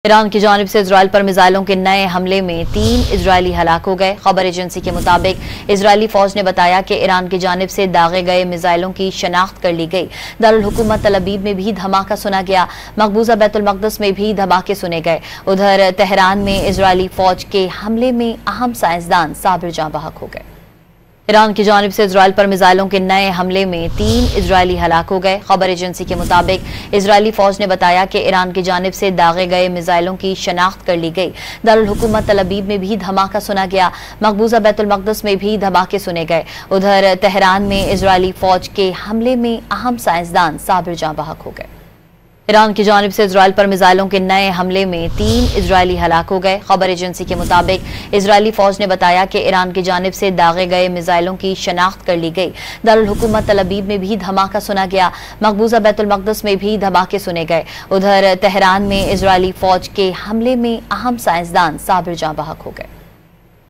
Iran की जानिब से इजराइल पर मिसाइलों के नए हमले में 3 इजरायली हलाक हो गए। खबर एजेंसी के मुताबिक इजरायली फौज ने बताया कि ईरान की जानिब से दागे गए मिसाइलों की शनाख्त कर ली गई। दारुल हुकूमत तल अबीब में भी धमाका सुना गया। मकबूजा बैतुल मक़दस में भी धमाके सुने गए। उधर तेहरान में इजरायली फौज के हमले में अहम साइंसदान साबिर जाँ बहक हो गए। ईरान की जानिब से इजराइल पर मिसाइलों के नए हमले में 3 इजरायली हलाक हो गए। खबर एजेंसी के मुताबिक इजरायली फौज ने बताया कि ईरान की जानिब से दागे गए मिसाइलों की शनाख्त कर ली गई। दारुल हुकूमत तल अबीब में भी धमाका सुना गया। मकबूजा बैतुल मक़दस में भी धमाके सुने गए। उधर तेहरान में इजरायली फौज के हमले में अहम साइंसदान साबिर जाँ बहक हो गए। ईरान की जानिब से इजराइल पर मिसाइलों के नए हमले में 3 इजरायली हलाक हो गए। खबर एजेंसी के मुताबिक इजरायली फौज ने बताया कि ईरान की जानिब से दागे गए मिसाइलों की शनाख्त कर ली गई। दारुल हुकूमत तल अबीब में भी धमाका सुना गया। मकबूजा बैतुल मक़दस में भी धमाके सुने गए। उधर तेहरान में इजरायली फौज के हमले में अहम साइंसदान साबिर जाँ बहक हो गए।